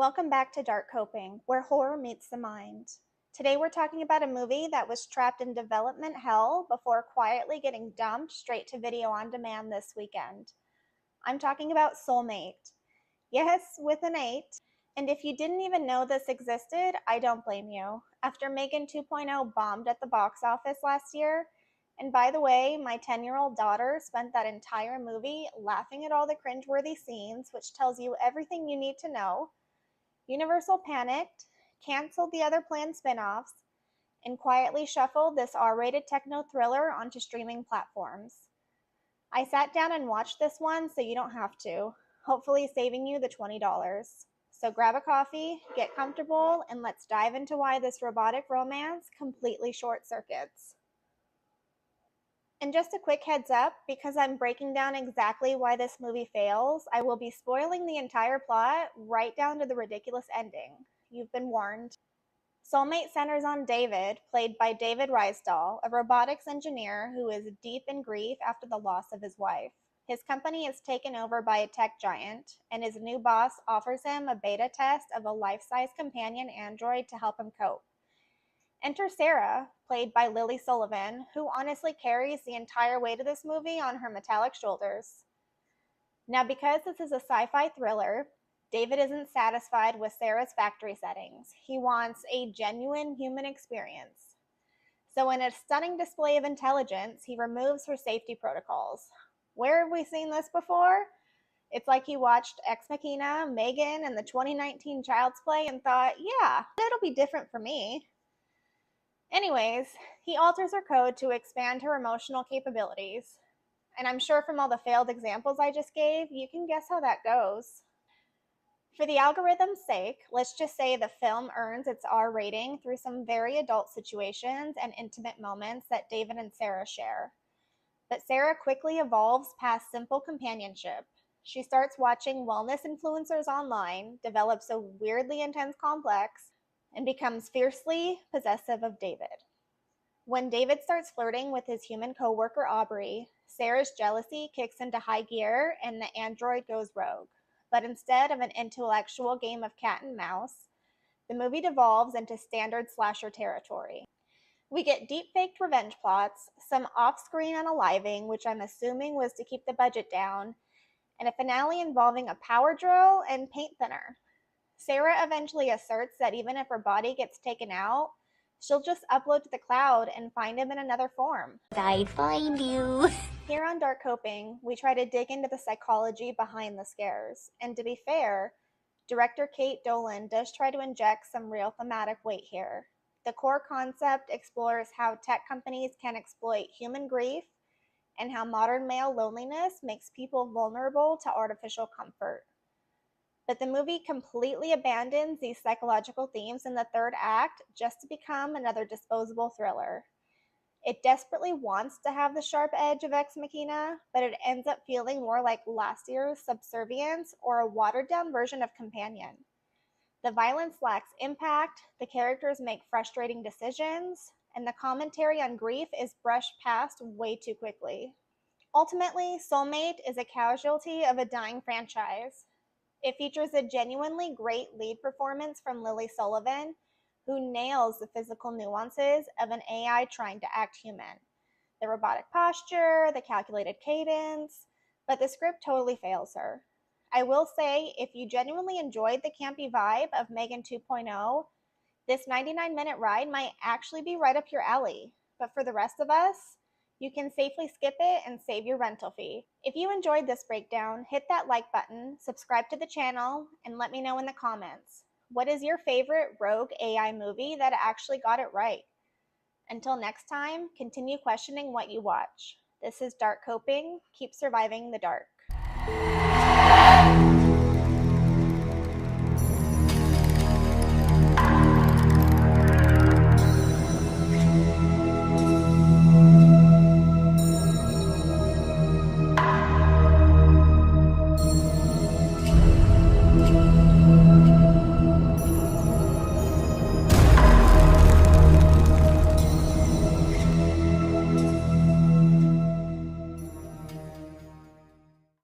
Welcome back to Dark Coping, where horror meets the mind. Today we're talking about a movie that was trapped in development hell before quietly getting dumped straight to video on demand this weekend. I'm talking about Soulmate. Yes, with an 8. And if you didn't even know this existed, I don't blame you. After Megan 2.0 bombed at the box office last year, and by the way, my 10-year-old daughter spent that entire movie laughing at all the cringeworthy scenes, which tells you everything you need to know, Universal panicked, canceled the other planned spin-offs, and quietly shuffled this R-rated techno-thriller onto streaming platforms. I sat down and watched this one so you don't have to, hopefully saving you the $20. So grab a coffee, get comfortable, and let's dive into why this robotic romance completely short-circuits. And just a quick heads up, because I'm breaking down exactly why this movie fails, I will be spoiling the entire plot right down to the ridiculous ending. You've been warned. Soulmate centers on David, played by David Rysdahl, a robotics engineer who is deep in grief after the loss of his wife. His company is taken over by a tech giant, and his new boss offers him a beta test of a life-size companion android to help him cope. Enter Sarah, played by Lily Sullivan, who honestly carries the entire weight of this movie on her metallic shoulders. Now, because this is a sci-fi thriller, David isn't satisfied with Sarah's factory settings. He wants a genuine human experience. So in a stunning display of intelligence, he removes her safety protocols. Where have we seen this before? It's like he watched Ex Machina, Megan, and the 2019 Child's Play and thought, yeah, it'll be different for me. Anyways, he alters her code to expand her emotional capabilities. And I'm sure from all the failed examples I just gave, you can guess how that goes. For the algorithm's sake, let's just say the film earns its R rating through some very adult situations and intimate moments that David and Sarah share. But Sarah quickly evolves past simple companionship. She starts watching wellness influencers online, develops a weirdly intense complex, and becomes fiercely possessive of David. When David starts flirting with his human coworker Aubrey, Sarah's jealousy kicks into high gear and the android goes rogue. But instead of an intellectual game of cat and mouse, the movie devolves into standard slasher territory. We get deep-faked revenge plots, some off-screen unaliving, which I'm assuming was to keep the budget down, and a finale involving a power drill and paint thinner. Sarah eventually asserts that even if her body gets taken out, she'll just upload to the cloud and find him in another form. I find you. Here on Dark Coping, we try to dig into the psychology behind the scares. And to be fair, director Dolan does try to inject some real thematic weight here. The core concept explores how tech companies can exploit human grief and how modern male loneliness makes people vulnerable to artificial comfort. But the movie completely abandons these psychological themes in the third act just to become another disposable thriller. It desperately wants to have the sharp edge of Ex Machina, but it ends up feeling more like last year's Subservience or a watered-down version of Companion. The violence lacks impact, the characters make frustrating decisions, and the commentary on grief is brushed past way too quickly. Ultimately, Soulmate is a casualty of a dying franchise. It features a genuinely great lead performance from Lily Sullivan, who nails the physical nuances of an AI trying to act human. The robotic posture, the calculated cadence, but the script totally fails her. I will say, if you genuinely enjoyed the campy vibe of Megan 2.0, this 99-minute ride might actually be right up your alley. But for the rest of us, you can safely skip it and save your rental fee. If you enjoyed this breakdown, hit that like button, subscribe to the channel, and let me know in the comments. What is your favorite rogue AI movie that actually got it right? Until next time, continue questioning what you watch. This is Dark Coping. Keep surviving the dark.